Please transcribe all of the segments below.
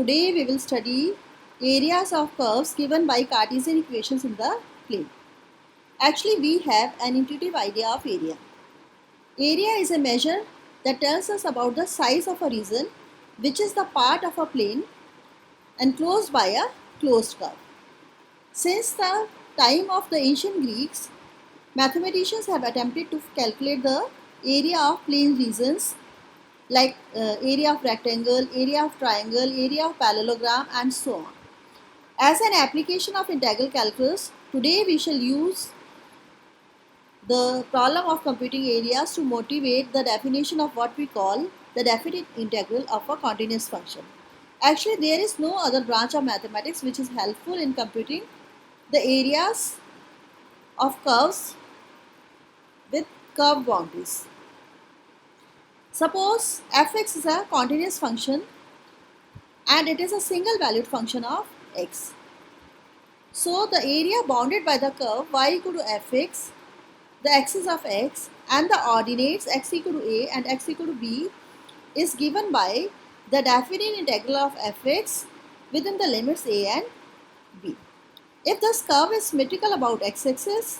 Today we will study areas of curves given by Cartesian equations in the plane. Actually, we have an intuitive idea of area. Area is a measure that tells us about the size of a region which is the part of a plane enclosed by a closed curve. Since the time of the ancient Greeks, mathematicians have attempted to calculate the area of plane regions like area of rectangle, area of triangle, area of parallelogram and so on. As an application of integral calculus, today we shall use the problem of computing areas to motivate the definition of what we call the definite integral of a continuous function. Actually, there is no other branch of mathematics which is helpful in computing the areas of curves with curve boundaries. Suppose fx is a continuous function and it is a single valued function of x. So the area bounded by the curve y equal to fx, the axis of x and the ordinates x equal to a and x equal to b is given by the definite integral of fx within the limits a and b. If this curve is symmetrical about x-axis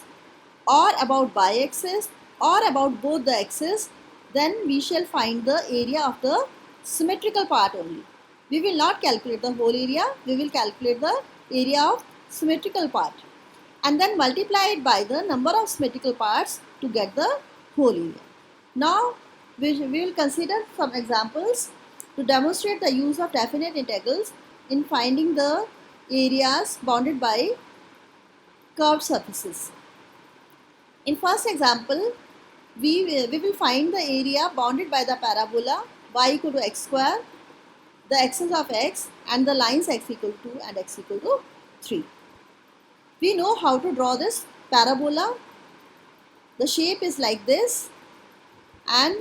or about y-axis or about both the axes, then we shall find the area of the symmetrical part only. We will not calculate the whole area, we will calculate the area of symmetrical part and then multiply it by the number of symmetrical parts to get the whole area. Now we will consider some examples to demonstrate the use of definite integrals in finding the areas bounded by curved surfaces. In first example, we will find the area bounded by the parabola y equal to x square, the axis of x and the lines x equal to 2 and x equal to 3. We know how to draw this parabola. The shape is like this and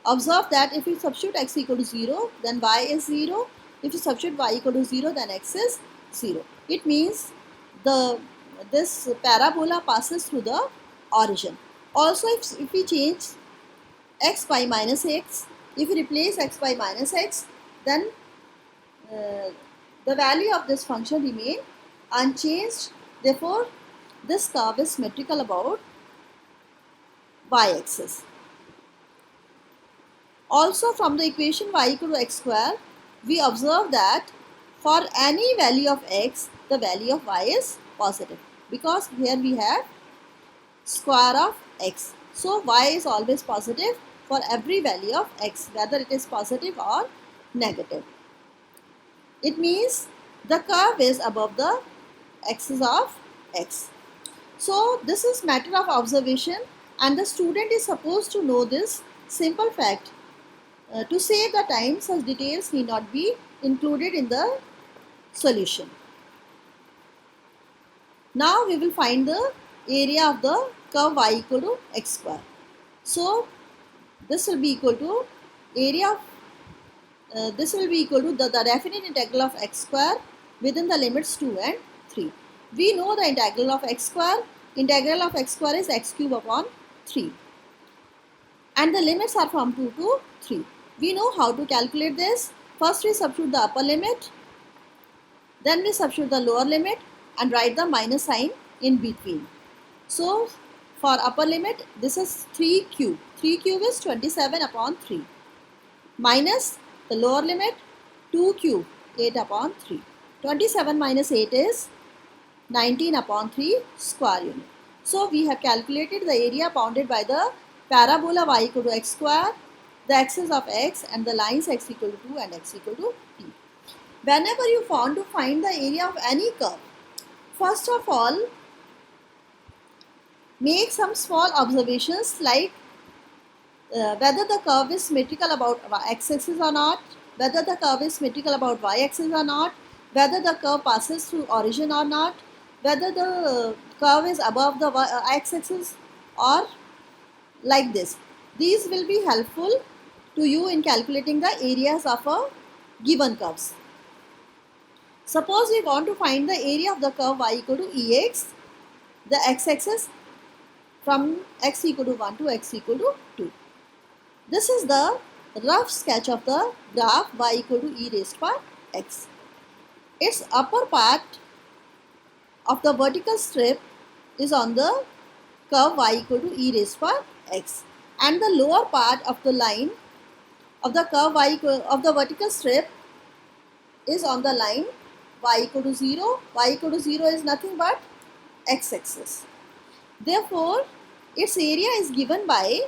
observe that if you substitute x equal to 0 then y is 0. If you substitute y equal to 0 then x is 0. It means this parabola passes through the origin. Also if we change x by minus x, if we replace x by minus x, then the value of this function remain unchanged. Therefore, this curve is symmetrical about y-axis. Also from the equation y equal to x square, we observe that for any value of x, the value of y is positive because here we have square of x. So y is always positive for every value of x, whether it is positive or negative. It means the curve is above the axis of x. So this is matter of observation and the student is supposed to know this simple fact. To save the time, such details need not be included in the solution. Now we will find the area of the curve y equal to x square. So this will be equal to area of the definite integral of x square within the limits 2 and 3. We know the integral of x square. Integral of x square is x cube upon 3 and the limits are from 2 to 3. We know how to calculate this. First we substitute the upper limit, then we substitute the lower limit and write the minus sign in between. So for upper limit this is 3 cube. 3 cube is 27 upon 3 minus the lower limit 2 cube 8 upon 3. 27 minus 8 is 19 upon 3 square unit. So we have calculated the area bounded by the parabola y equal to x square, the axis of x and the lines x equal to 2 and x equal to p. Whenever you want to find the area of any curve, first of all make some small observations like whether the curve is symmetrical about x-axis or not, whether the curve is symmetrical about y-axis or not, whether the curve passes through origin or not, whether the curve is above the x-axis or like this. These will be helpful to you in calculating the areas of a given curves. Suppose we want to find the area of the curve y equal to ex, the x-axis from x equal to 1 to x equal to 2. This is the rough sketch of the graph y equal to e raised to x. Its upper part of the vertical strip is on the curve y equal to e raised power x, and the lower part of the line of the curve y equal of the vertical strip is on the line y equal to 0. Y equal to 0 is nothing but x-axis. Therefore, its area is given by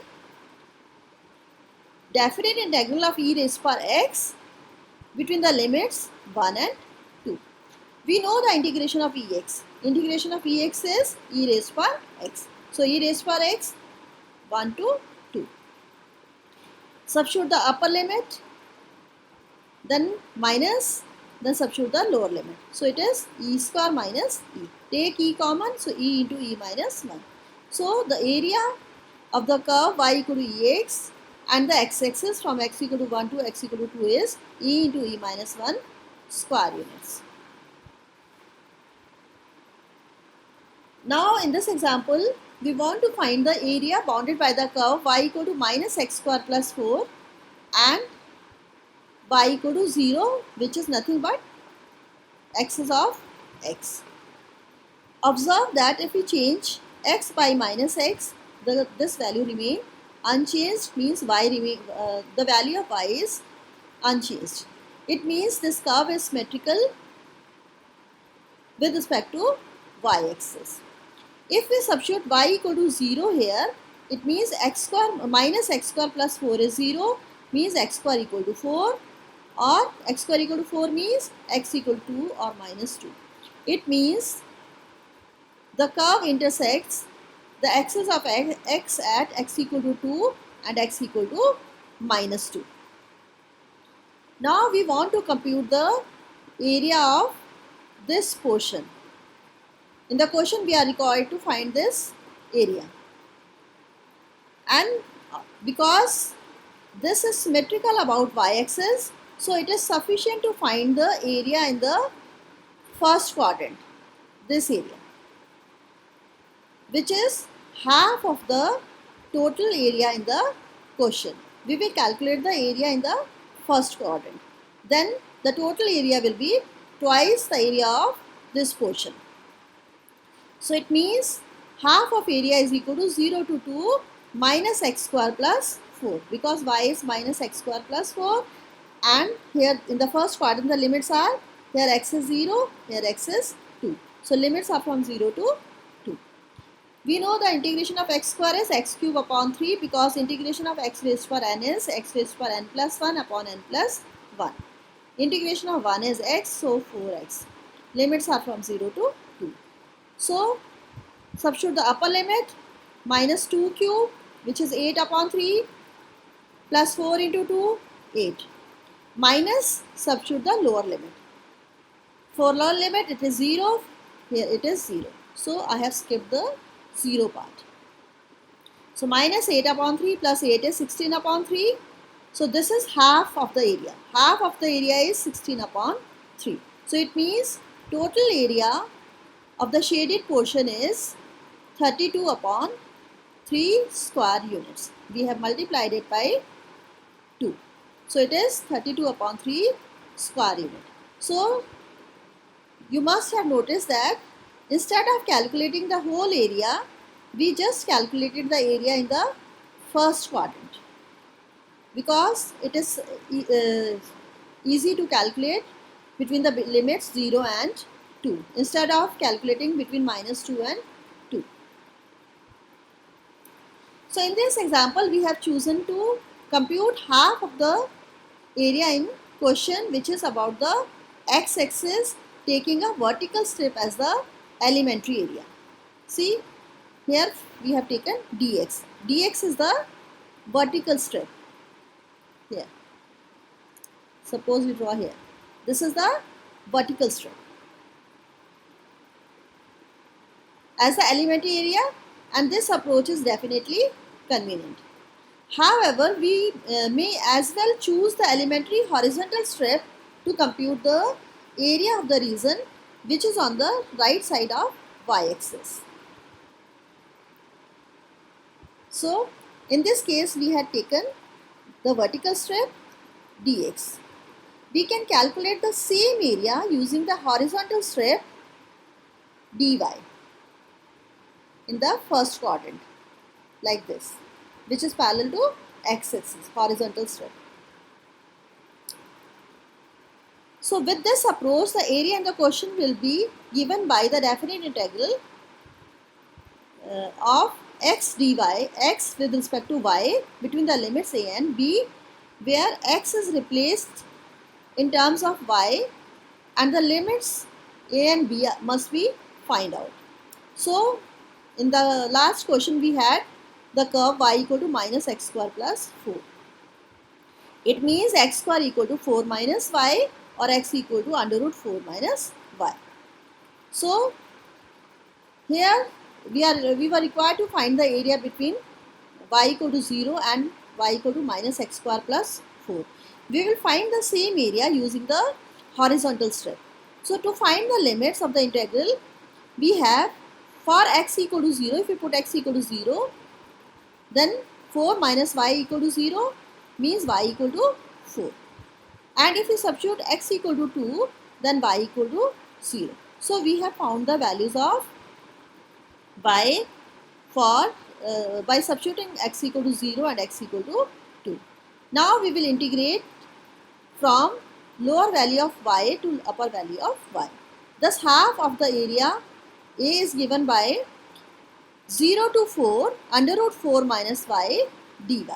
definite integral of e raised power x between the limits 1 and 2. We know the integration of ex. Integration of ex is e raised power x. So, e raised power x 1 to 2. Substitute the upper limit, then minus, then substitute the lower limit. So, it is e square minus e. Take e common, so e into e minus 1. So, the area of the curve y equal to ex and the x-axis from x equal to 1 to x equal to 2 is e into e minus 1 square units. Now, in this example, we want to find the area bounded by the curve y equal to minus x square plus 4 and y equal to 0, which is nothing but axis of x. Observe that if we change x by minus x, this value remain unchanged, means y remain, the value of y is unchanged. It means this curve is symmetrical with respect to y-axis. If we substitute y equal to 0 here, it means x square minus x square plus 4 is 0, means x square equal to 4, or x square equal to 4 means x equal to 2 or minus 2. It means the curve intersects the axis of x at x equal to 2 and x equal to minus 2. Now we want to compute the area of this portion. In the question we are required to find this area, and because this is symmetrical about y-axis, so it is sufficient to find the area in the first quadrant, this area, which is half of the total area in the question. We will calculate the area in the first quadrant. Then the total area will be twice the area of this portion. So it means half of area is equal to 0 to 2 minus x square plus 4, because y is minus x square plus 4, and here in the first quadrant the limits are, here x is 0, here x is 2. So limits are from 0 to 2. We know the integration of x square is x cube upon 3, because integration of x raised to n is x raised to n plus 1 upon n plus 1. Integration of 1 is x, so 4x. Limits are from 0 to 2. So, substitute the upper limit, minus 2 cube, which is 8 upon 3, plus 4 into 2, 8. Minus, substitute the lower limit. For lower limit, it is 0, here it is 0. So, I have skipped the 0 part. So, minus 8 upon 3 plus 8 is 16 upon 3. So, this is half of the area. Half of the area is 16 upon 3. So, it means total area of the shaded portion is 32 upon 3 square units. We have multiplied it by 2. So, it is 32 upon 3 square unit. So, you must have noticed that instead of calculating the whole area, we just calculated the area in the first quadrant, because it is easy to calculate between the limits 0 and 2 instead of calculating between minus 2 and 2. So in this example, we have chosen to compute half of the area in question, which is about the x-axis, taking a vertical strip as the elementary area. See, here we have taken dx. Dx is the vertical strip. Here, suppose we draw here. This is the vertical strip as the elementary area, and this approach is definitely convenient. However, we may as well choose the elementary horizontal strip to compute the area of the region which is on the right side of y-axis. So, in this case we had taken the vertical strip dx. we can calculate the same area using the horizontal strip dy in the first quadrant, like this, which is parallel to x-axis, horizontal strip. So with this approach, the area in the question will be given by the definite integral of x dy, x with respect to y between the limits a and b, where x is replaced in terms of y and the limits a and b must be find out. So in the last question we had the curve y equal to minus x square plus 4. It means x square equal to 4 minus y or x equal to under root 4 minus y. So here we were required to find the area between y equal to 0 and y equal to minus x square plus 4. We will find the same area using the horizontal strip. So to find the limits of the integral, we have for x equal to 0, if we put x equal to 0, then 4 minus y equal to 0 means y equal to 4. And if we substitute x equal to 2, then y equal to 0. So we have found the values of y for by substituting x equal to 0 and x equal to 2. Now we will integrate from lower value of y to upper value of y. Thus half of the area A is given by 0 to 4 under root 4 minus y dy,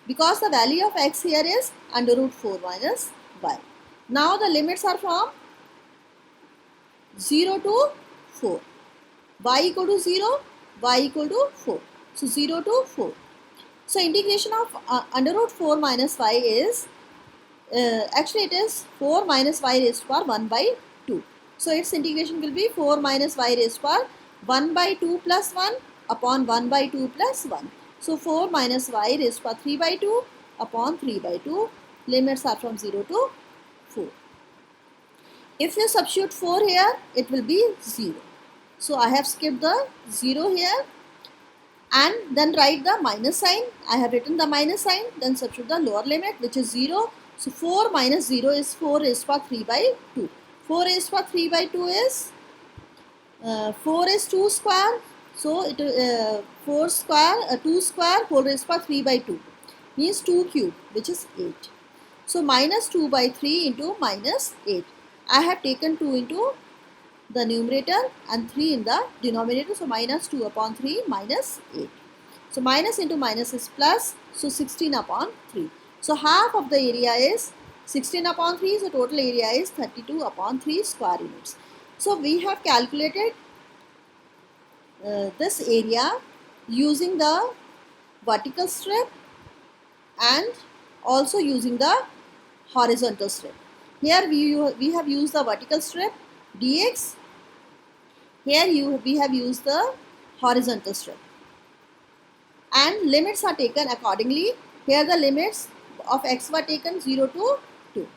because the value of x here is under root 4 minus y. Now the limits are from 0 to 4. Y equal to 0, y equal to 4. So 0 to 4. So integration of under root 4 minus y is, actually it is 4 minus y raised to power 1 by 2. So its integration will be 4 minus y raised to power 1 by 2 plus 1 upon 1 by 2 plus 1. So 4 minus y raised to power 3 by 2 upon 3 by 2. Limits are from 0 to 4. If you substitute 4 here, it will be 0. So I have skipped the 0 here and then write the minus sign. I have written the minus sign, then substitute the lower limit, which is 0. So 4 minus 0 is 4 raised to power 3 by 2. 4 raised to power 3 by 2 is 4 is 2 square. So it 4 square, 2 square whole raised to power 3 by 2 means 2 cube, which is 8. So minus 2 by 3 into minus 8. I have taken 2 into the numerator and 3 in the denominator. So minus 2 upon 3 minus 8. So minus into minus is plus. So 16 upon 3. So half of the area is 16 upon 3. So total area is 32 upon 3 square units. So we have calculated this area using the vertical strip and also using the horizontal strip. Here we have used the vertical strip dx. Here we have used the horizontal strip. And limits are taken accordingly. Here the limits of x were taken 0 to 2.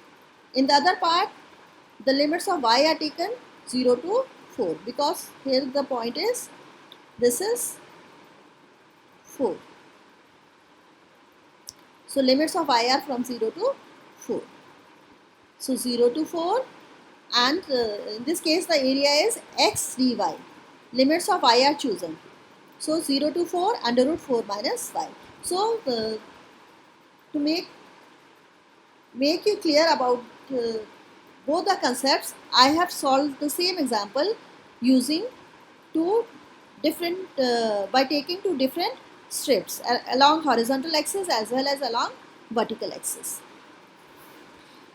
In the other part, the limits of y are taken 0 to 4, because here the point is, this is 4. So limits of y are from 0 to 4. So 0 to 4, and in this case the area is x dy. Limits of y are chosen. So 0 to 4 under root 4 minus y. So to make you clear about both the concepts, I have solved the same example using two different by taking two different strips along horizontal axis as well as along vertical axis.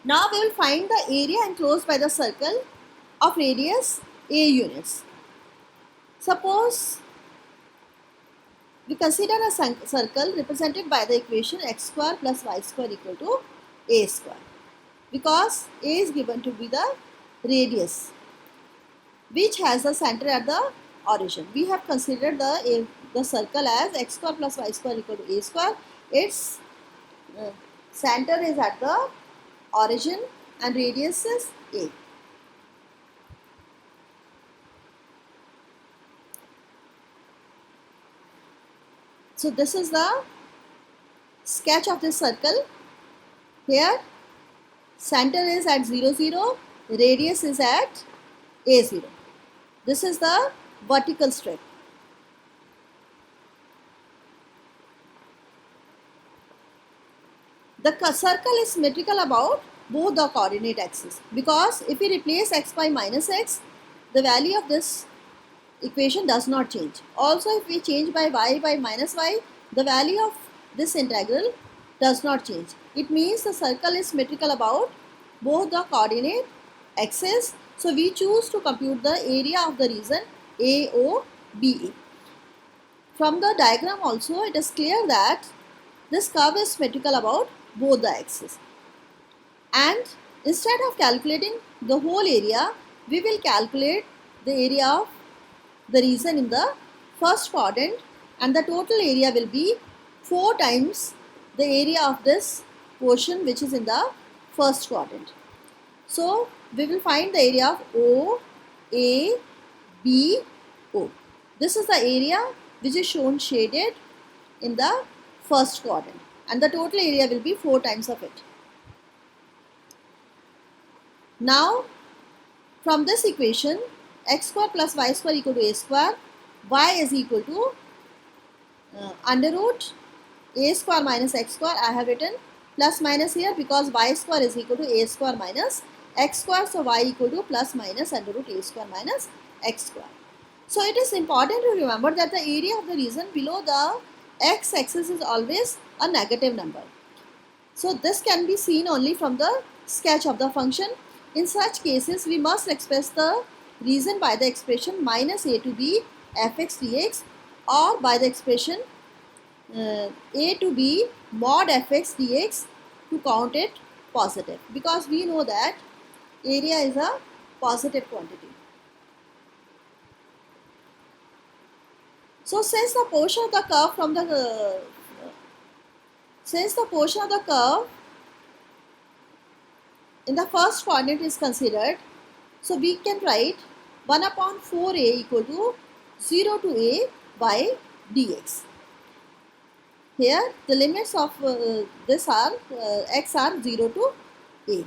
Now we will find the area enclosed by the circle of radius a units. Suppose we consider a circle represented by the equation x square plus y square equal to a square, because a is given to be the radius which has the center at the origin. We have considered the circle as x square plus y square equal to a square. Its center is at the origin and radius is a. So this is the sketch of this circle. Here center is at 0, 0, radius is at A0. This is the vertical strip. The circle is symmetrical about both the coordinate axes, because if we replace x by minus x, the value of this equation does not change. Also, if we change by y by minus y, the value of this integral does not change. It means the circle is symmetrical about both the coordinate axes. So we choose to compute the area of the region AOBA. From the diagram also, it is clear that this curve is symmetrical about both the axes. And instead of calculating the whole area, we will calculate the area of the region in the first quadrant, and the total area will be 4 times the area of this portion which is in the first quadrant. So we will find the area of OABO. This is the area which is shown shaded in the first quadrant, and the total area will be 4 times of it. Now from this equation, x square plus y square equal to a square, y is equal to under root a square minus x square. I have written plus minus here because y square is equal to a square minus x square, so y equal to plus minus under root a square minus x square. So it is important to remember that the area of the region below the x axis is always a negative number. So this can be seen only from the sketch of the function. In such cases, we must express the region by the expression minus a to b fx dx, or by the expression a to b mod fx dx to count it positive, because we know that area is a positive quantity. So since the portion of the curve in the first quadrant is considered, so we can write 1 upon 4a equal to 0 to a by dx. Here the limits of this are x are 0 to a,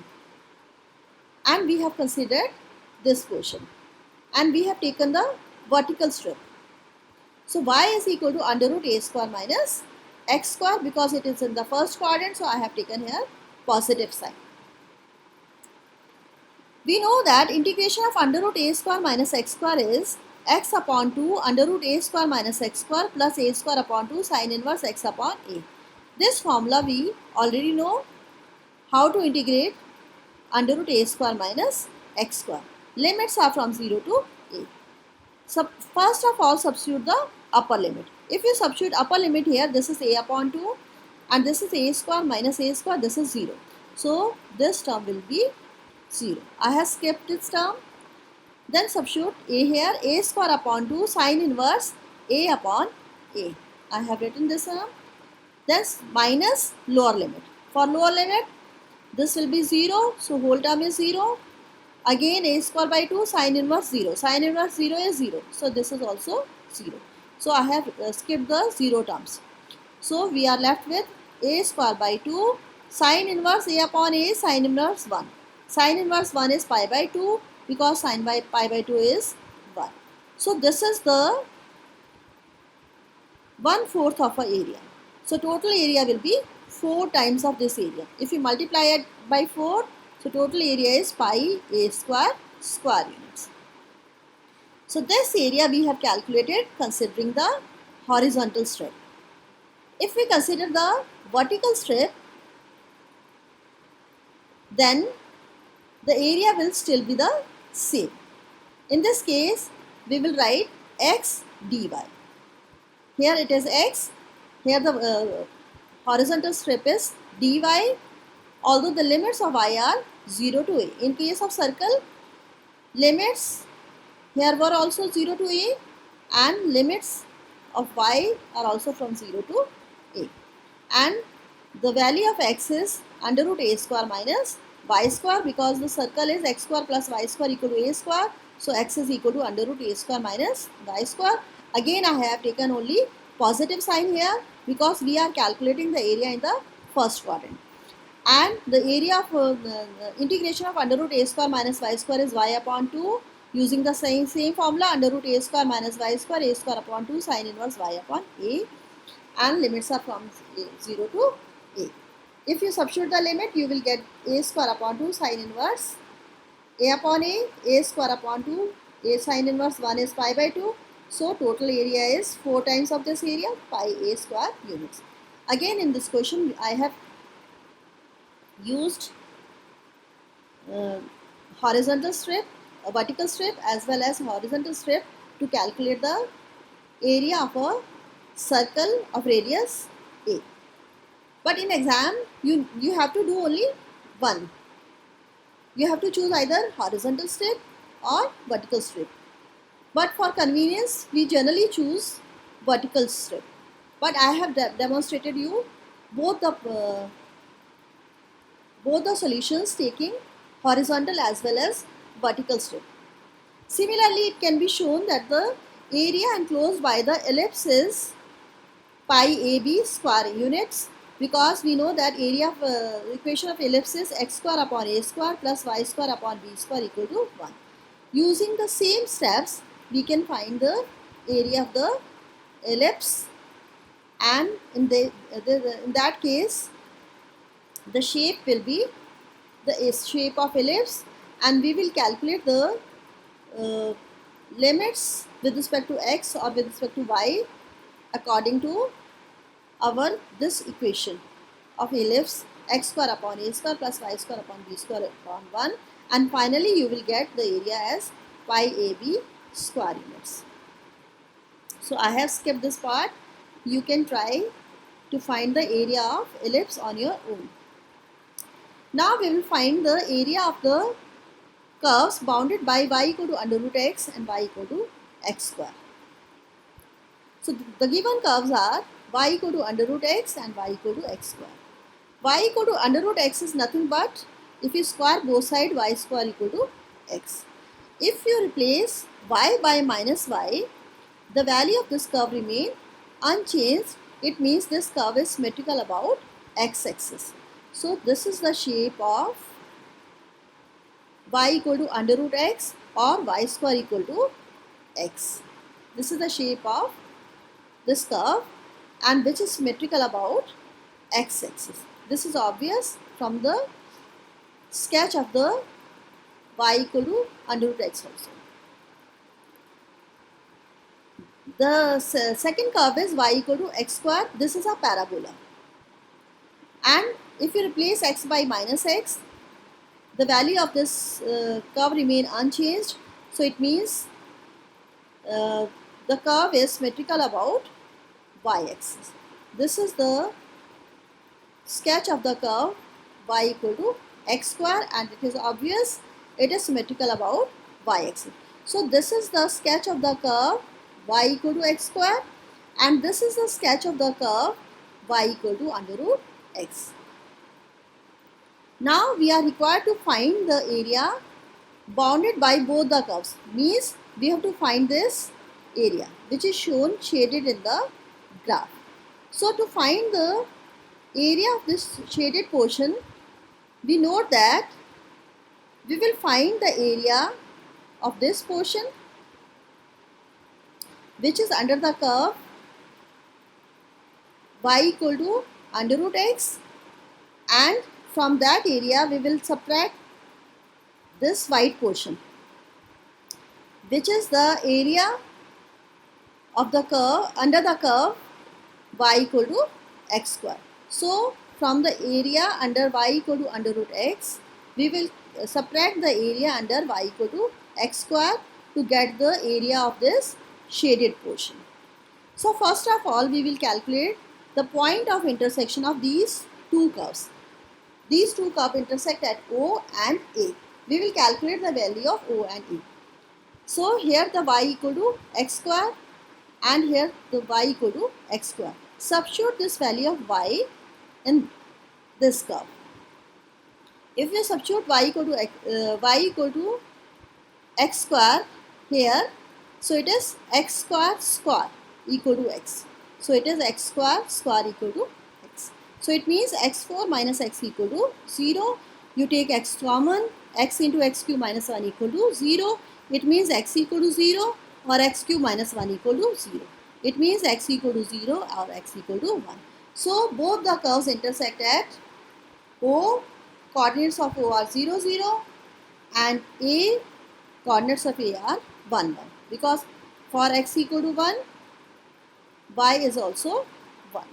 and we have considered this portion, and we have taken the vertical strip. So y is equal to under root a square minus x square, because it is in the first quadrant, so I have taken here positive sign. We know that integration of under root a square minus x square is x upon 2 under root a square minus x square plus a square upon 2 sin inverse x upon a. This formula we already know how to integrate under root a square minus x square. Limits are from 0 to a. So first of all, substitute the upper limit. If you substitute upper limit here, this is a upon 2 and this is a square minus a square, this is 0. So this term will be 0. I have skipped this term. Then substitute a here, a square upon 2 sin inverse a upon a. I have written this term. Then minus lower limit. For lower limit, this will be 0. So whole term is 0. Again a square by 2 sin inverse 0. Sin inverse 0 is 0. So this is also 0. So I have skipped the 0 terms. So we are left with a square by 2 sin inverse a upon a sin inverse 1. Sin inverse 1 is pi by 2 because sin by pi by 2 is 1. So this is the 1/4 of our area. So total area will be 4 times of this area. If you multiply it by 4, so total area is pi a square units. So this area we have calculated considering the horizontal strip. If we consider the vertical strip, then the area will still be the same. In this case, we will write x dy. Here it is x, here the horizontal strip is dy, although the limits of y are 0 to a. In case of circle, limits here were also 0 to a and limits of y are also from 0 to a. And the value of x is under root a square minus y square, because the circle is x square plus y square equal to a square. So x is equal to under root a square minus y square. Again I have taken only positive sign here because we are calculating the area in the first quadrant. and the area of integration of under root a square minus y square is y upon 2 using the same formula under root a square minus y square a square upon 2 sin inverse y upon a, and limits are from 0 to a. If you substitute the limit, you will get a square upon 2 sin inverse a upon a square upon 2, a sin inverse 1 is pi by 2. So total area is 4 times of this area, pi a square units. Again in this question I have used horizontal strip, a vertical strip as well as horizontal strip to calculate the area of a circle of radius a. But in exam you have to do only one. You have to choose either horizontal strip or vertical strip. But for convenience, we generally choose vertical strip. But I have demonstrated you both the solutions taking horizontal as well as vertical strip. Similarly, it can be shown that the area enclosed by the ellipse is pi ab square units, because we know that area of equation of ellipse is x square upon a square plus y square upon b square equal to 1. Using the same steps, we can find the area of the ellipse, and in that case the shape will be the shape of ellipse, and we will calculate the limits with respect to x or with respect to y according to our this equation of ellipse x square upon a square plus y square upon b square upon 1, and finally you will get the area as pi ab square units. So I have skipped this part. You can try to find the area of ellipse on your own. Now we will find the area of the curves bounded by y equal to under root x and y equal to x square. So the given curves are y equal to under root x and y equal to x square. Y equal to under root x is nothing but if you square both sides y square equal to x. If you replace y by minus y, the value of this curve remain unchanged. It means this curve is symmetrical about x-axis. So this is the shape of y equal to under root x or y square equal to x. This is the shape of this curve, and which is symmetrical about x-axis. This is obvious from the sketch of the y equal to under root x also. The second curve is y equal to x square. This is a parabola, and if you replace x by minus x, the value of this curve remain unchanged. So it means the curve is symmetrical about y-axis. This is the sketch of the curve y equal to x square, and it is obvious it is symmetrical about y-axis. So this is the sketch of the curve y equal to x square, and this is the sketch of the curve y equal to under root x. Now we are required to find the area bounded by both the curves. Means we have to find this area which is shown shaded in the graph. So to find the area of this shaded portion, we note that we will find the area of this portion which is under the curve y equal to under root x, and from that area we will subtract this white portion which is the area of the curve under the curve y equal to x square. So from the area under y equal to under root x, we will subtract the area under y equal to x square to get the area of this shaded portion. So first of all, we will calculate the point of intersection of these two curves. These two curves intersect at O and A. We will calculate the value of O and A. So here the y equal to x square and here the y equal to x square. Substitute this value of y in this curve. If you substitute y equal to x square here, so it is x square equal to x. So it is x square equal to x. So it means x4 minus x equal to 0. You take x common, x into x cube minus 1 equal to 0. It means x equal to 0 or x cube minus 1 equal to 0. It means x equal to 0 or x equal to 1. So both the curves intersect at O, coordinates of O are 0, 0 and A, coordinates of A are 1, 1. Because for x equal to 1, y is also 1.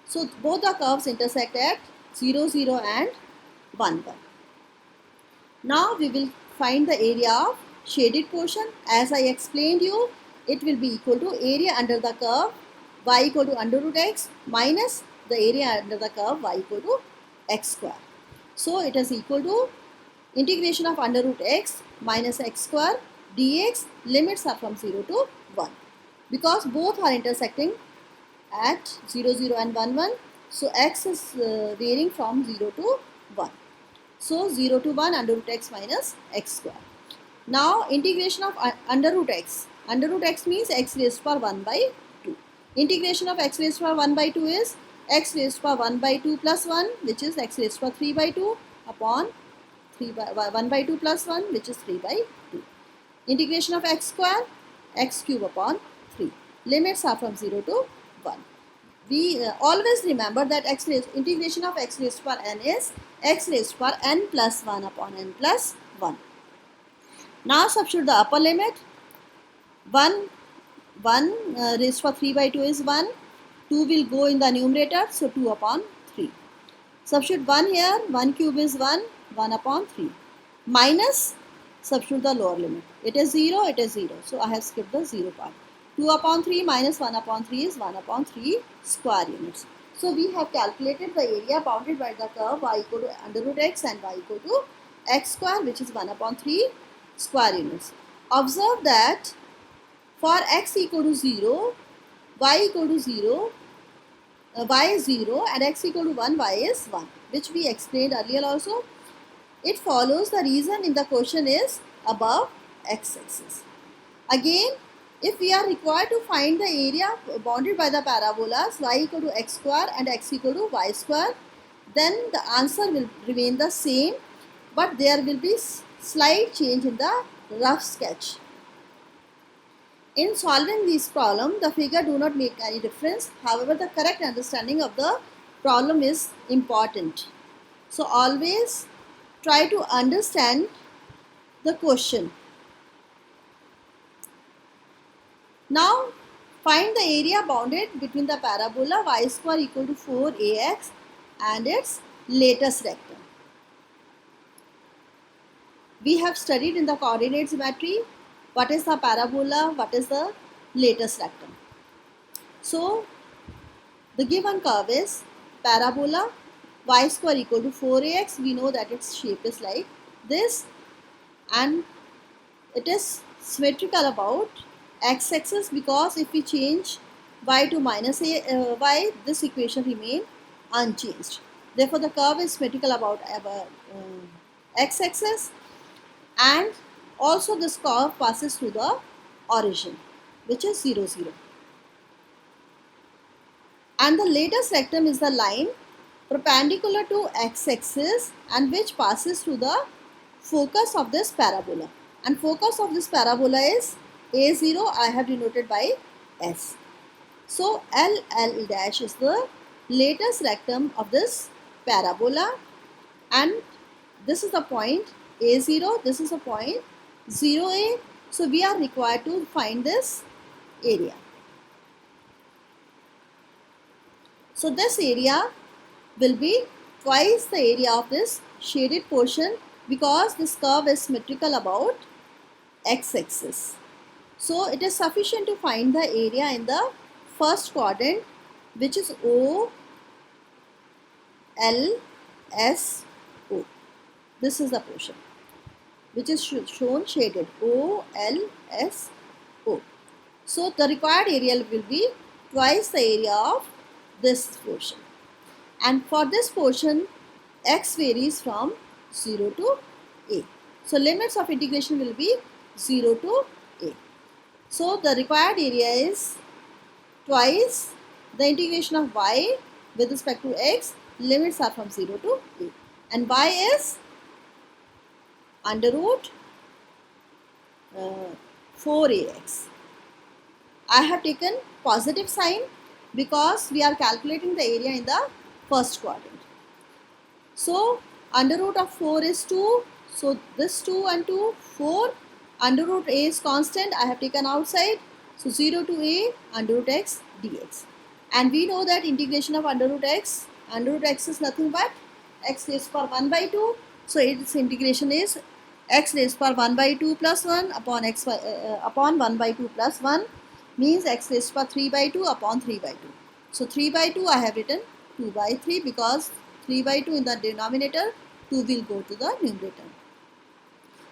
So both the curves intersect at 0, 0 and 1, 1. Now we will find the area of shaded portion. As I explained you, it will be equal to area under the curve y equal to under root x minus the area under the curve y equal to x square. So it is equal to integration of under root x minus x square dx. Limits are from 0 to 1 because both are intersecting at 0, 0 and 1, 1. So x is varying from 0 to 1. So 0 to 1 under root x minus x square. Now integration of under root x. Under root x means x raised to power 1 by 2. Integration of x raised to power 1 by 2 is x raised to power 1 by 2 plus 1, which is x raised to power 3 by 2 upon 1 by 2 plus 1, which is 3 by 2. Integration of x square, x cube upon 3. Limits are from 0 to 1. We always remember that integration of x raised to power n is x raised to power n plus 1 upon n plus 1. Now substitute the upper limit. 1 raised to power 3 by 2 is 1. 2 will go in the numerator, so 2 upon 3. Substitute 1 here, 1 cube is 1, 1 upon 3. Minus, substitute the lower limit. It is 0, it is 0. So I have skipped the 0 part. 2 upon 3 minus 1 upon 3 is 1 upon 3 square units. So we have calculated the area bounded by the curve y equal to under root x and y equal to x square, which is 1 upon 3 square units. Observe that for x equal to 0, y equal to 0, y is 0 and x equal to 1, y is 1, which we explained earlier also. It follows the reason in the question is above x-axis. Again, if we are required to find the area bounded by the parabolas y equal to x square and x equal to y square, then the answer will remain the same, but there will be slight change in the rough sketch. In solving this problem, the figure do not make any difference. However, the correct understanding of the problem is important. So always try to understand the question. Now find the area bounded between the parabola y square equal to 4ax and its latest rectum. We have studied in the coordinate geometry what is the parabola, what is the latest rectum. So the given curve is parabola y square equal to 4ax. We know that its shape is like this and it is symmetrical about x-axis because if we change y to minus y, this equation remain unchanged. Therefore, the curve is symmetrical about x-axis, and also this curve passes through the origin, which is 0, 0. And the latest rectum is the line perpendicular to x-axis and which passes through the focus of this parabola. And focus of this parabola is A0, I have denoted by S. So LL dash is the latest rectum of this parabola, and this is the point A0, this is the point 0A. So we are required to find this area. So this area will be twice the area of this shaded portion because this curve is symmetrical about x-axis. So it is sufficient to find the area in the first quadrant, which is O, L, S, O. This is the portion which is shown shaded O, L, S, O. So the required area will be twice the area of this portion. And for this portion, x varies from 0 to a. So limits of integration will be 0 to a. So the required area is twice the integration of y with respect to x limits are from 0 to a, and y is under root 4ax. I have taken positive sign because we are calculating the area in the first quadrant. So under root of 4 is 2. So this 2 and 2, 4. Under root a is constant. I have taken outside. So 0 to a under root x dx. And we know that integration of under root x is nothing but x raised to power 1 by 2. So its integration is x raised to power 1 by 2 plus 1 upon upon 1 by 2 plus 1 means x raised to power 3 by 2 upon 3 by 2. So 3 by 2 I have written 2 by 3 because 3 by 2 in the denominator, 2 will go to the numerator.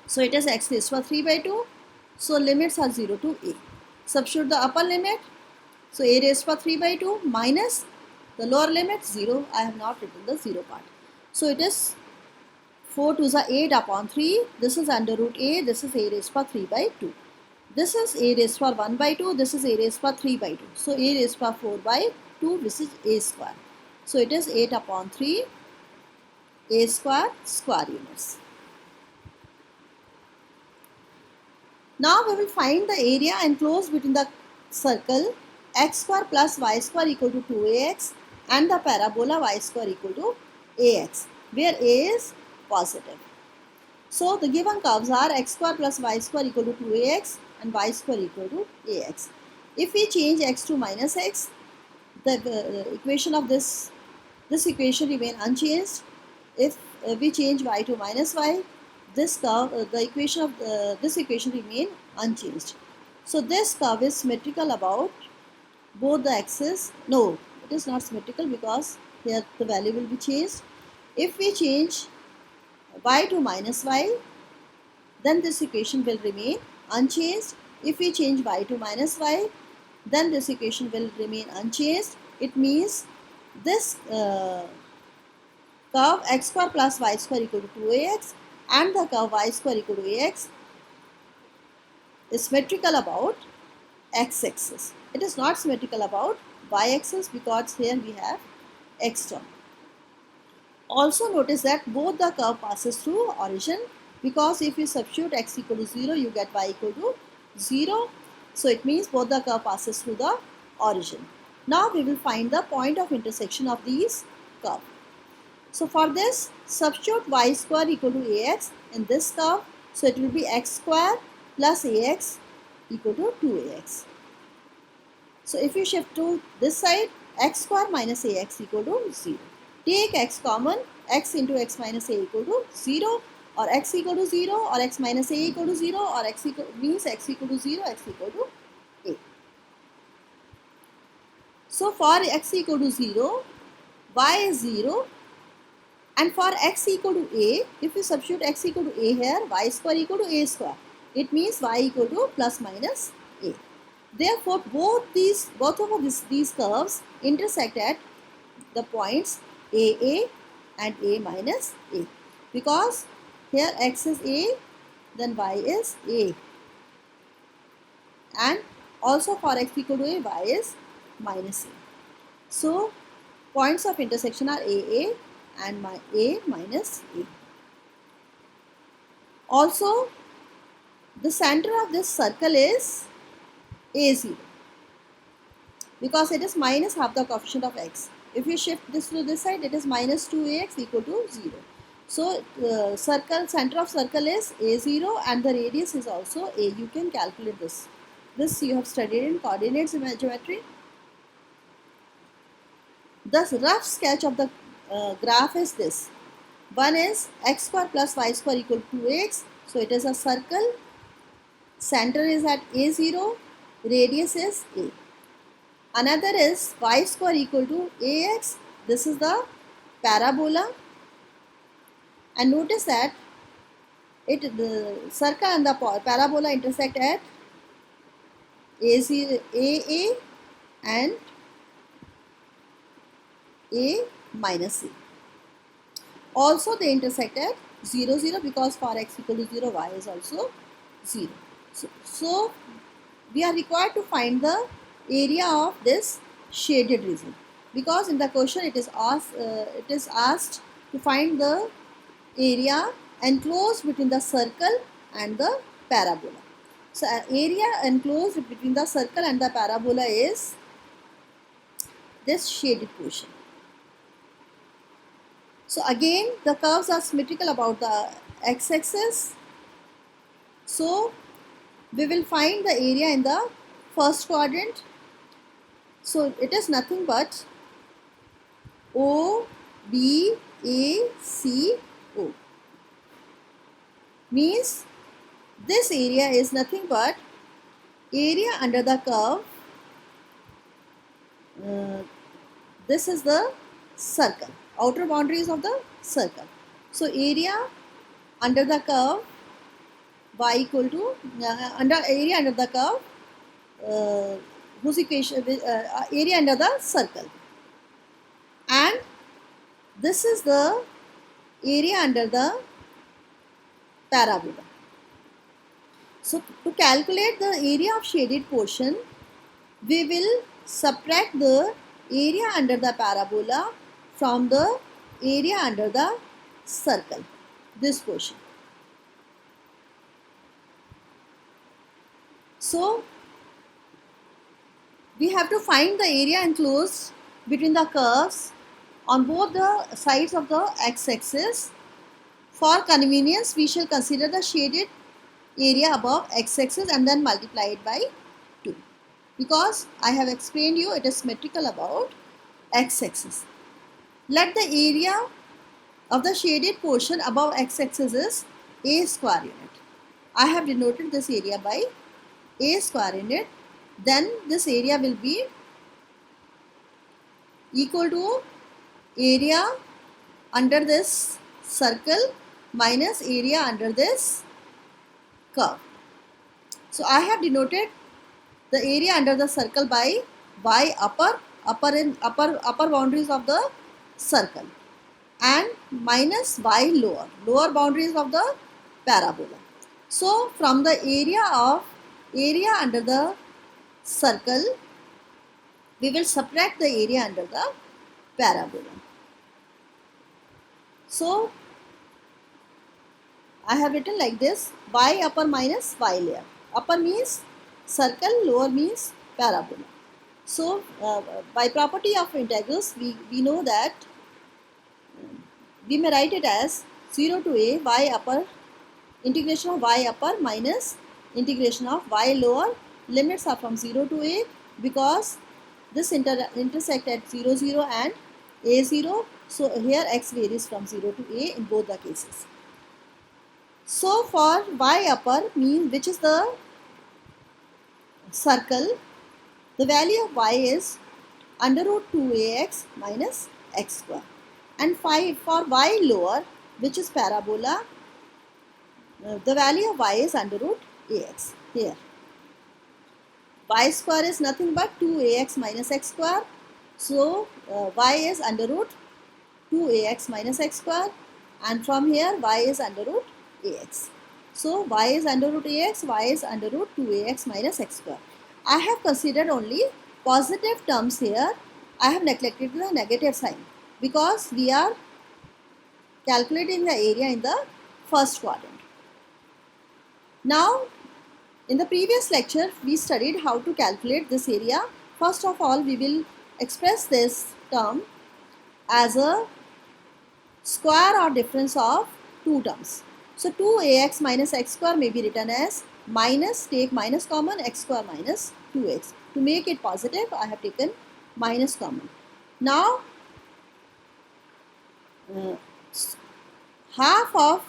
So it is x raised to power 3 by 2. So limits are 0 to a. Substitute the upper limit. So a raised to power 3 by 2 minus the lower limit 0. I have not written the 0 part. So it is 4 to the 8 upon 3. This is under root a. This is a raised to power 3 by 2. This is a raised to power 1 by 2. This is a raised to power 3 by 2. So a raised to power 4 by 2. This is a square. So it is 8 upon 3 a square units. Now we will find the area enclosed between the circle x square plus y square equal to 2ax and the parabola y square equal to ax, where a is positive. So the given curves are x square plus y square equal to 2ax and y square equal to ax. If we change x to minus x, the equation of this equation remain unchanged. If we change y to minus y, this curve, the equation of this equation remain unchanged. So this curve is symmetrical about both the axes. No, it is not symmetrical because here the value will be changed. If we change y to minus y, then this equation will remain unchanged. If we change y to minus y, then this equation will remain unchanged. It means this curve x square plus y square equal to 2ax and the curve y square equal to ax is symmetrical about x-axis. It is not symmetrical about y-axis because here we have x term. Also notice that both the curve passes through origin, because if you substitute x equal to 0, you get y equal to 0. So it means both the curve passes through the origin. Now we will find the point of intersection of these curves. So for this, substitute y square equal to ax in this curve. So it will be x square plus ax equal to 2ax. So if you shift to this side, x square minus ax equal to 0. Take x common, x into x minus a equal to 0, or x equal to 0, or x minus a equal to 0, or x equal means x equal to 0, x equal to a. So for x equal to 0, y is 0, and for x equal to a, if you substitute x equal to a here, y square equal to a square. It means y equal to plus minus a. Therefore, both of these curves intersect at the points a and a minus a, because here x is a, then y is a, and also for x equal to a, y is minus a. So points of intersection are a and a minus a. Also, the center of this circle is a0, because it is minus half the coefficient of x. If you shift this to this side, it is minus 2ax equal to 0. So center of circle is a0 and the radius is also a. You can calculate this. This you have studied in coordinates geometry. The rough sketch of the graph is this. One is x square plus y square equal to 2x. So it is a circle. Center is at a0. Radius is a. Another is y square equal to ax. This is the parabola. And notice that the circle and the parabola intersect at a0, a and a minus a. Also they intersect at 0, 0, because for x equal to 0, y is also 0. So we are required to find the area of this shaded region. because in the question it is asked to find the area enclosed between the circle and the parabola. So area enclosed between the circle and the parabola is this shaded portion. So again the curves are symmetrical about the x-axis. So we will find the area in the first quadrant. So it is nothing but O, B, A, C, O. Means this area is nothing but area under the curve. This is the circle, outer boundaries of the circle. So area under the curve y equal to area under the curve whose equation area under the circle, and this is the area under the parabola. So to calculate the area of shaded portion, we will subtract the area under the parabola from the area under the circle, this portion. So we have to find the area enclosed between the curves on both the sides of the x-axis. For convenience, we shall consider the shaded area above x-axis and then multiply it by 2, because I have explained you it is symmetrical about x-axis. Let the area of the shaded portion above x-axis is a square unit. I have denoted this area by a square unit. Then this area will be equal to area under this circle minus area under this curve. So I have denoted the area under the circle by y upper boundaries of the circle and minus y lower boundaries of the parabola. So from the area under the circle, we will subtract the area under the parabola. So I have written like this: y upper minus y layer. Upper means circle, lower means parabola. So by property of integrals, we know that we may write it as 0 to a y upper, integration of y upper minus integration of y lower. Limits are from 0 to a because this intersect at 0, 0 and a 0. So here x varies from 0 to a in both the cases. So for y upper means, which is the circle, the value of y is under root 2ax minus x square. And for y lower, which is parabola, the value of y is under root ax. Here y square is nothing but 2ax minus x square. So y is under root 2ax minus x square, and from here y is under root ax. So y is under root ax, y is under root 2ax minus x square. I have considered only positive terms here. I have neglected the negative sign because we are calculating the area in the first quadrant. Now, in the previous lecture, we studied how to calculate this area. First of all, we will express this term as a square or difference of two terms. So 2ax minus x square may be written as minus, take minus common, x square minus 2x. To make it positive, I have taken minus common. Now, half of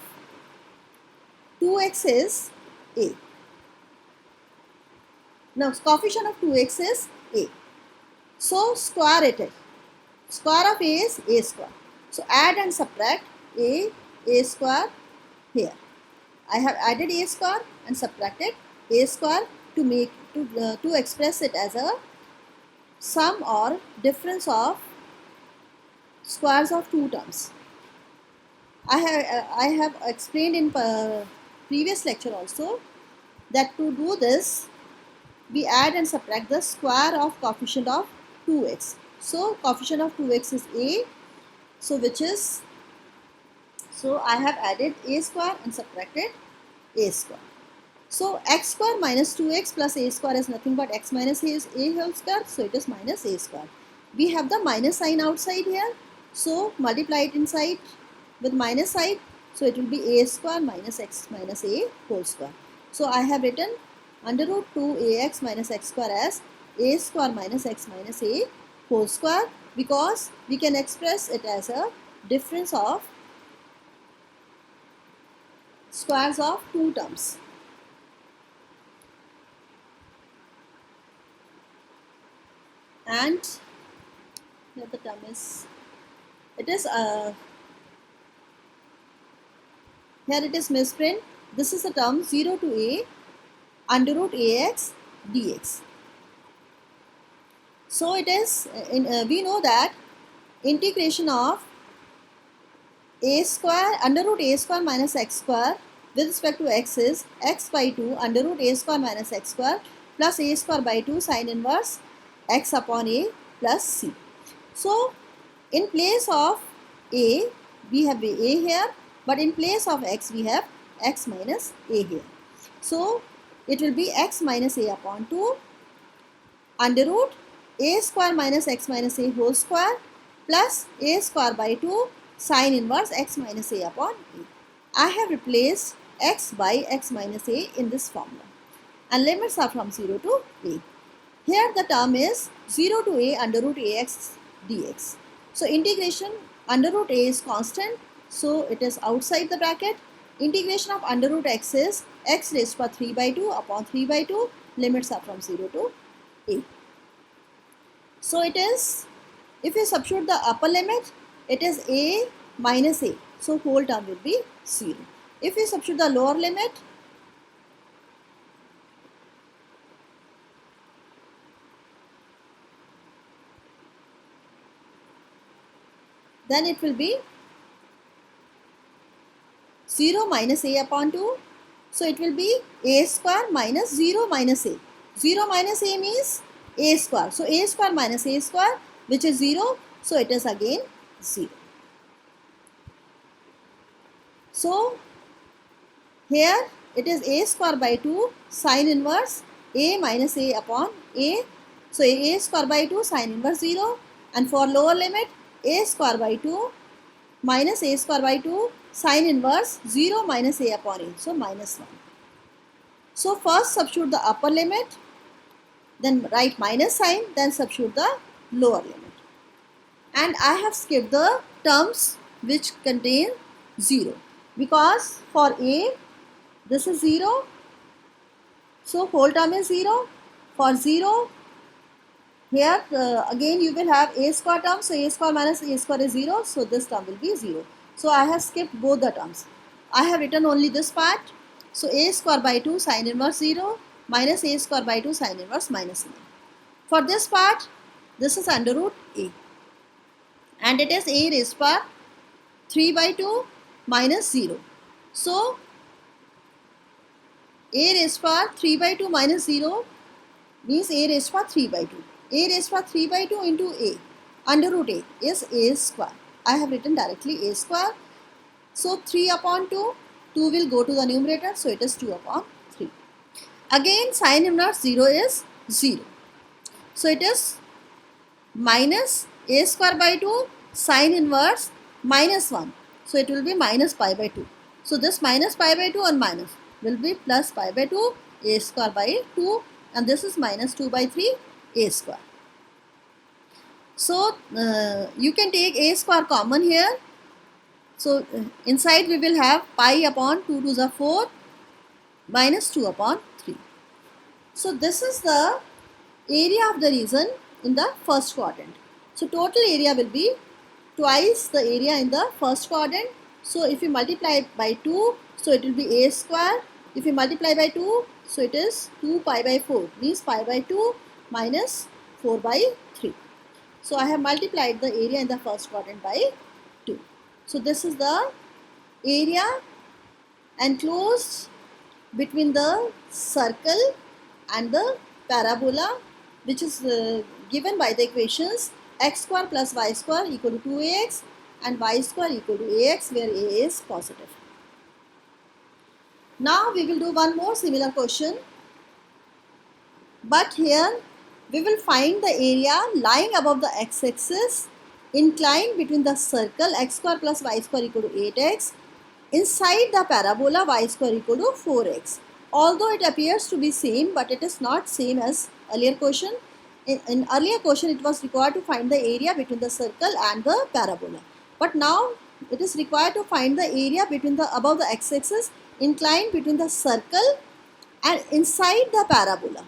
2x is a. Now, coefficient of 2x is a. So, square it. Square of a is a square. So, add and subtract a square here. I have added a square and subtracted a square to make to express it as a sum or difference of squares of two terms. I have explained in previous lecture also that to do this, we add and subtract the square of coefficient of 2x. So coefficient of 2x is a. So which is, so I have added a square and subtracted a square. So x square minus 2x plus a square is nothing but x minus a is a whole square. So it is minus a square. We have the minus sign outside here. So multiply it inside with minus side. So it will be a square minus x minus a whole square. So I have written under root 2ax minus x square as a square minus x minus a whole square, because we can express it as a difference of squares of two terms. And here the term is, it is here it is misprint. This is the term 0 to a under root ax dx. So it is we know that integration of a square under root a square minus x square with respect to x is x by 2 under root a square minus x square plus a square by 2 sine inverse x upon a plus c. So in place of a, we have a here, but in place of x we have x minus a here. So it will be x minus a upon 2 under root a square minus x minus a whole square plus a square by 2 sine inverse x minus a upon a. I have replaced x by x minus a in this formula, and limits are from 0 to a. Here the term is 0 to a under root ax dx. So integration under root a is constant, so it is outside the bracket. Integration of under root x is x raised to power 3 by 2 upon 3 by 2. Limits are from 0 to a. So it is, if you substitute the upper limit, it is a minus a. So whole term will be 0. If we substitute the lower limit, then it will be 0 minus a upon 2. So it will be a square minus 0 minus a. 0 minus a means a square. So a square minus a square, which is 0. So it is again 0. So here it is a square by 2 sine inverse a minus a upon a. So a square by 2 sine inverse 0. And for lower limit, a square by 2 minus a square by 2 sine inverse 0 minus a upon a. So minus 1. So first substitute the upper limit, then write minus sign, then substitute the lower limit. And I have skipped the terms which contain 0, because for a this is 0, so whole term is 0. For 0, here again you will have a square term, so a square minus a square is 0, so this term will be 0. So I have skipped both the terms. I have written only this part. So a square by 2 sine inverse 0 minus a square by 2 sine inverse minus 1. For this part, this is under root a, and it is a raised to power 3 by 2 minus 0. So a raised to power 3 by 2 minus 0 means a raised to power 3 by 2. A raised to power 3 by 2 into a under root a is a square. I have written directly a square. So 3 upon 2, 2 will go to the numerator, so it is 2 upon 3. Again sine inverse 0 is 0. So it is minus a square by 2 sine inverse minus 1. So it will be minus pi by 2. So this minus pi by 2 and minus will be plus pi by 2 a square by 2, and this is minus 2 by 3 a square. So you can take a square common here. So inside we will have pi upon 2 to the 4 minus 2 upon 3. So this is the area of the region in the first quadrant. So total area will be twice the area in the first quadrant. So if you multiply by 2, so it will be a square. If you multiply by 2, so it is 2 pi by 4, means pi by 2 minus 4 by 3. So I have multiplied the area in the first quadrant by 2. So this is the area enclosed between the circle and the parabola, which is given by the equations x square plus y square equal to 2ax and y square equal to ax, where a is positive. Now we will do one more similar question, but here we will find the area lying above the x-axis inclined between the circle x square plus y square equal to 8x inside the parabola y square equal to 4x. Although it appears to be same, but it is not same as earlier question. In earlier question it was required to find the area between the circle and the parabola, but now it is required to find the area between the above the x-axis inclined between the circle and inside the parabola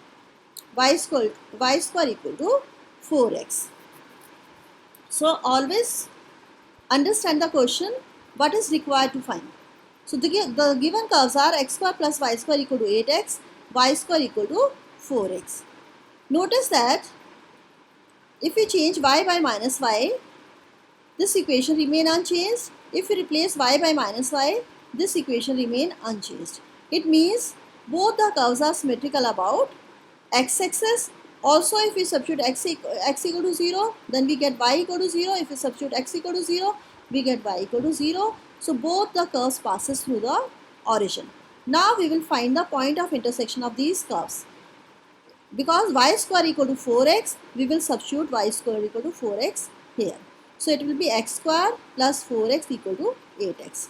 y square equal to 4x. So always understand the question, what is required to find. So the given curves are x square plus y square equal to 8x, y square equal to 4x. Notice that if we change y by minus y, this equation remain unchanged. If we replace y by minus y, this equation remain unchanged. It means both the curves are symmetrical about x-axis. Also, if we substitute x equal to 0, then we get y equal to 0. If we substitute x equal to 0, we get y equal to 0. So both the curves passes through the origin. Now we will find the point of intersection of these curves. Because y square equal to 4x, we will substitute y square equal to 4x here. So it will be x square plus 4x equal to 8x.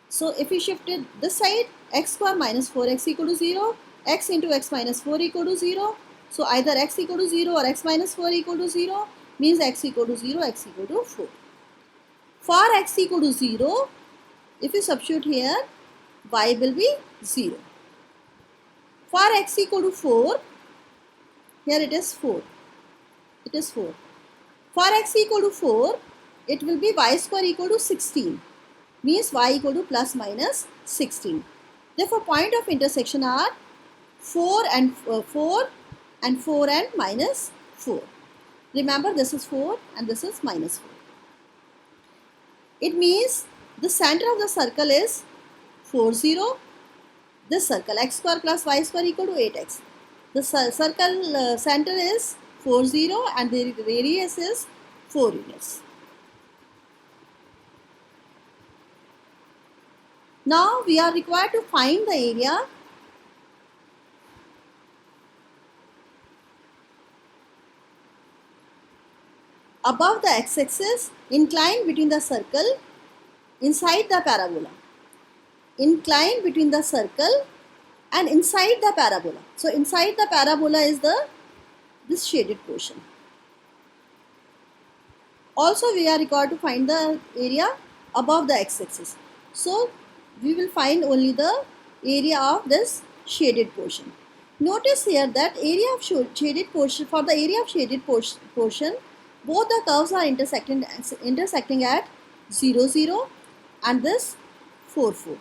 So if we shift it this side, x square minus 4x equal to 0, x into x minus 4 equal to 0. So either x equal to 0 or x minus 4 equal to 0 means x equal to 0, x equal to 4. For x equal to 0, if you substitute here, y will be 0. For x equal to 4, here it is 4. It is 4. For x equal to 4, it will be y square equal to 16. Means y equal to plus minus 16. Therefore, point of intersection are 4 and 4 and minus 4. Remember, this is 4 and this is minus 4. It means the center of the circle is 4, 0. This circle x square plus y square equal to 8x. The circle center is 4, 0 and the radius is 4 units. Now we are required to find the area above the x-axis inclined between the circle inside the parabola. Inclined between the circle and inside the parabola. So inside the parabola is this shaded portion. Also we are required to find the area above the x-axis. So we will find only the area of this shaded portion. Notice here that area of shaded portion, for the area of shaded portion, both the curves are intersecting at 0, 0 and this 4, 4.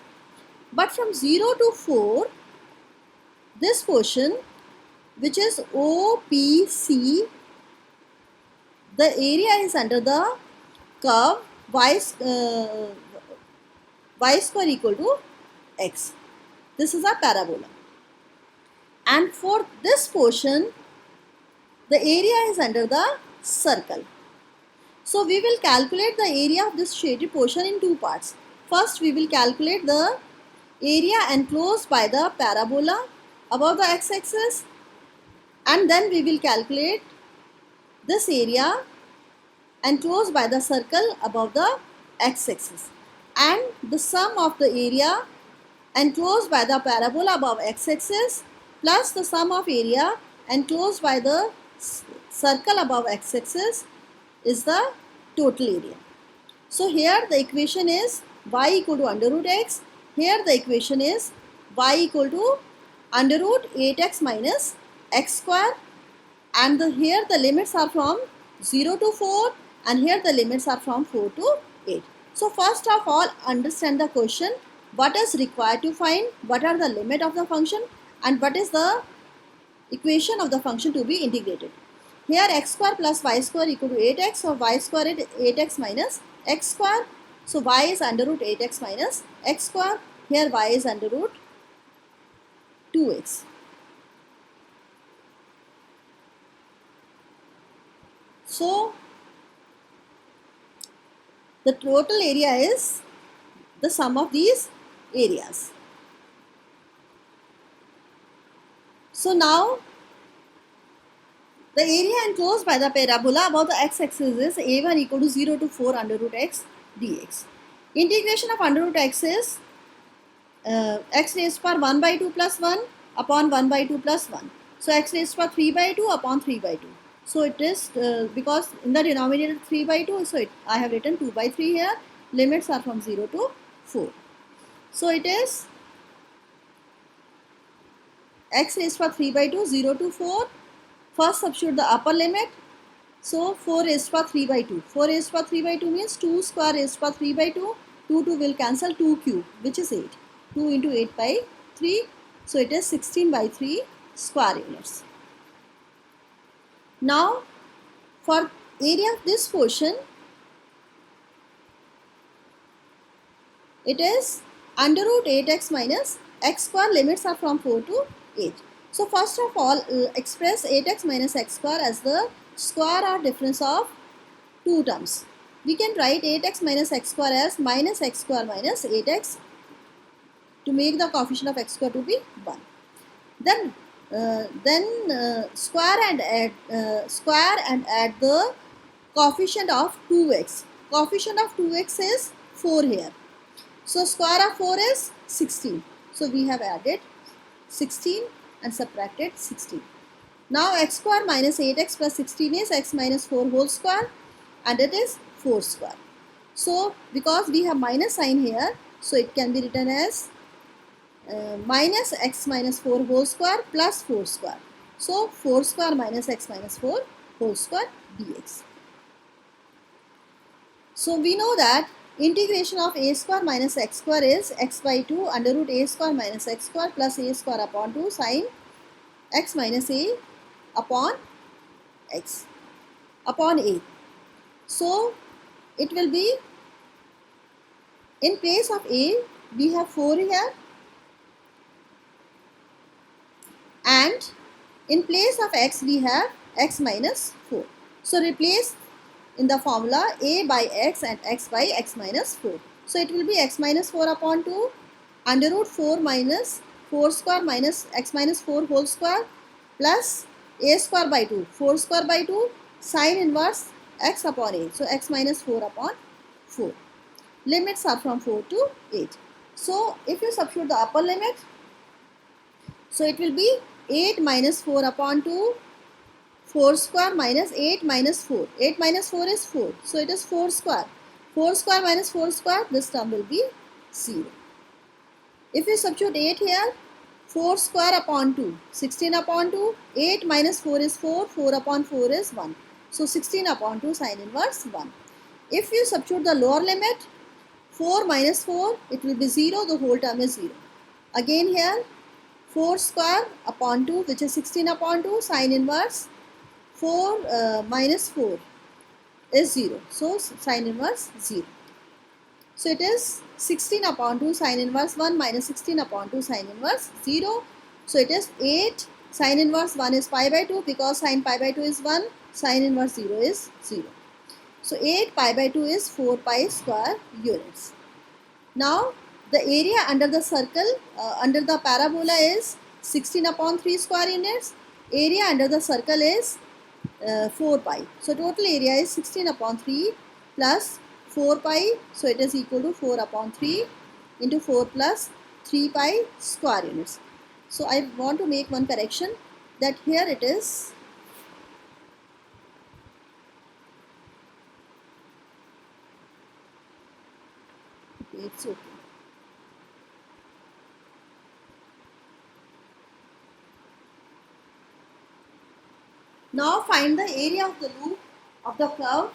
But from 0 to 4, this portion which is OPC, the area is under the curve y square equal to x. This is a parabola. And for this portion, the area is under the circle. So we will calculate the area of this shaded portion in two parts. First, we will calculate the area enclosed by the parabola above the x-axis, and then we will calculate this area enclosed by the circle above the x-axis, and the sum of the area enclosed by the parabola above x-axis plus the sum of area enclosed by the circle above x-axis is the total area. So here the equation is y equal to under root x. Here the equation is y equal to under root 8x minus x square, and here the limits are from 0 to 4 and here the limits are from 4 to 8. So first of all, understand the question, what is required to find, what are the limit of the function and what is the equation of the function to be integrated. Here x square plus y square equal to 8x, so y square is 8x minus x square. So y is under root 8x minus x square. Here y is under root 2x. So the total area is the sum of these areas. So now the area enclosed by the parabola above the x-axis is a1 equal to 0 to 4 under root x dx. Integration of under root x is x raised to power 1 by 2 plus 1 upon 1 by 2 plus 1. So x raised to power 3 by 2 upon 3 by 2. So it is because in the denominator 3 by 2, so I have written 2 by 3 here. Limits are from 0 to 4. So it is x raised to power 3 by 2, 0 to 4. First substitute the upper limit. So 4 raised to power 3 by 2. 4 raised to power 3 by 2 means 2 square raised to power 3 by 2. 2 will cancel, 2 cube, which is 8. 2 into 8 by 3. So it is 16 by 3 square units. Now for area of this portion, it is under root 8x minus x square. Limits are from 4 to 8. So first of all, express 8x minus x square as the square or difference of two terms. We can write 8x minus x square as minus x square minus 8x to make the coefficient of x square to be 1. Then square and add the coefficient of 2x. Coefficient of 2x is 4 here. So square of 4 is 16. So we have added 16 and subtracted 16. Now x square minus 8x plus 16 is x minus 4 whole square, and it is 4 square. So because we have minus sign here, so it can be written as minus x minus 4 whole square plus 4 square. So 4 square minus x minus 4 whole square dx. So we know that integration of a square minus x square is x by 2 under root a square minus x square plus a square upon 2 sin x minus a upon x upon a. So it will be, in place of a we have 4 here, and in place of x we have x minus 4. So replace in the formula a by x and x by x minus 4. So it will be x minus 4 upon 2 under root 4 minus 4 square minus x minus 4 whole square plus a square by 2, 4 square by 2 sin inverse x upon a. So x minus 4 upon 4. Limits are from 4 to 8. So if you substitute the upper limit, so it will be 8 minus 4 upon 2, 4 square minus 8 minus 4. 8 minus 4 is 4. So it is 4 square. 4 square minus 4 square, this term will be 0. If you substitute 8 here, 4 square upon 2, 16 upon 2, 8 minus 4 is 4, 4 upon 4 is 1. So 16 upon 2 sin inverse 1. If you substitute the lower limit, 4 minus 4, it will be 0, the whole term is 0. Again here, 4 square upon 2, which is 16 upon 2, sin inverse 4 minus 4 is 0. So sin inverse 0. So it is 16 upon 2 sin inverse 1 minus 16 upon 2 sin inverse 0. So it is 8 sin inverse 1 is pi by 2, because sin pi by 2 is 1, sin inverse 0 is 0. So 8 pi by 2 is 4 pi square units. Now the area under the circle, under the parabola is 16 upon 3 square units. Area under the circle is 4 pi. So total area is 16 upon 3 plus 4 pi. So it is equal to 4 upon 3 into 4 plus 3 pi square units. So I want to make one correction, that here it is it's okay. Now find the area of the loop of the curve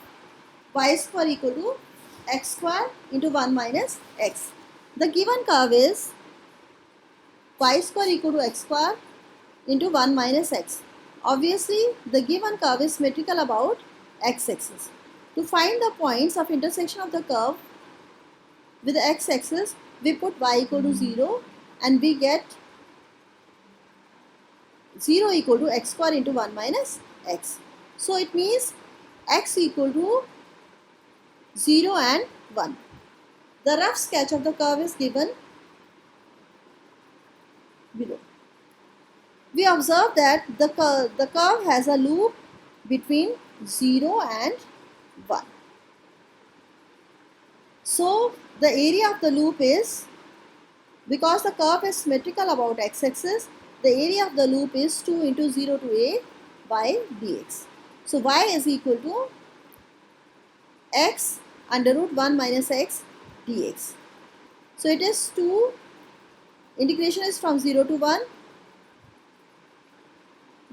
y square equal to x square into 1 minus x. The given curve is y square equal to x square into 1 minus x. Obviously, the given curve is symmetrical about x-axis. To find the points of intersection of the curve with the x-axis, we put y equal to 0 and we get 0 equal to x square into 1 minus x. So it means x equal to 0 and 1. The rough sketch of the curve is given below. We observe that the curve has a loop between 0 and 1. So the area of the loop is, because the curve is symmetrical about x-axis, the area of the loop is 2 into 0 to a by dx. So y is equal to x under root 1 minus x dx. So it is 2, integration is from 0 to 1.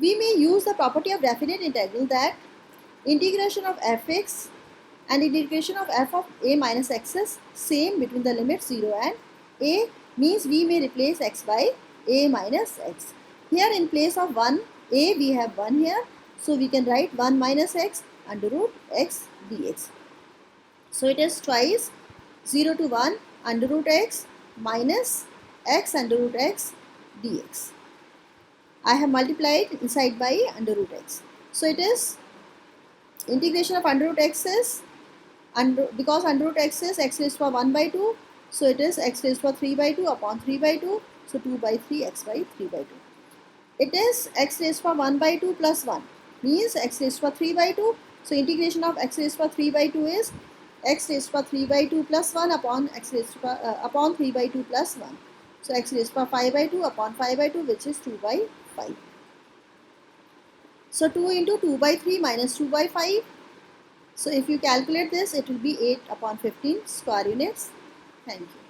We may use the property of definite integral, that integration of fx and integration of f of a minus x is same between the limits 0 and a, means we may replace x by a minus x. Here in place of 1 a we have 1 here, so we can write 1 minus x under root x dx. So it is twice 0 to 1 under root x minus x under root x dx. I have multiplied inside by under root x. So it is integration of under root x is, because under root x is x raised to 1 by 2, so it is x raised to 3 by 2 upon 3 by 2, so 2 by 3 x by 3 by 2. It is x raised to 1 by 2 plus 1, means x raised to 3 by 2, so integration of x raised to 3 by 2 is x raised to 3 by 2 plus 1 upon x raised to upon 3 by 2 plus 1. So x raised to 5 by 2 upon 5 by 2, which is 2 by 5. So 2 into 2 by 3 minus 2 by 5. So if you calculate this, it will be 8 upon 15 square units. Thank you.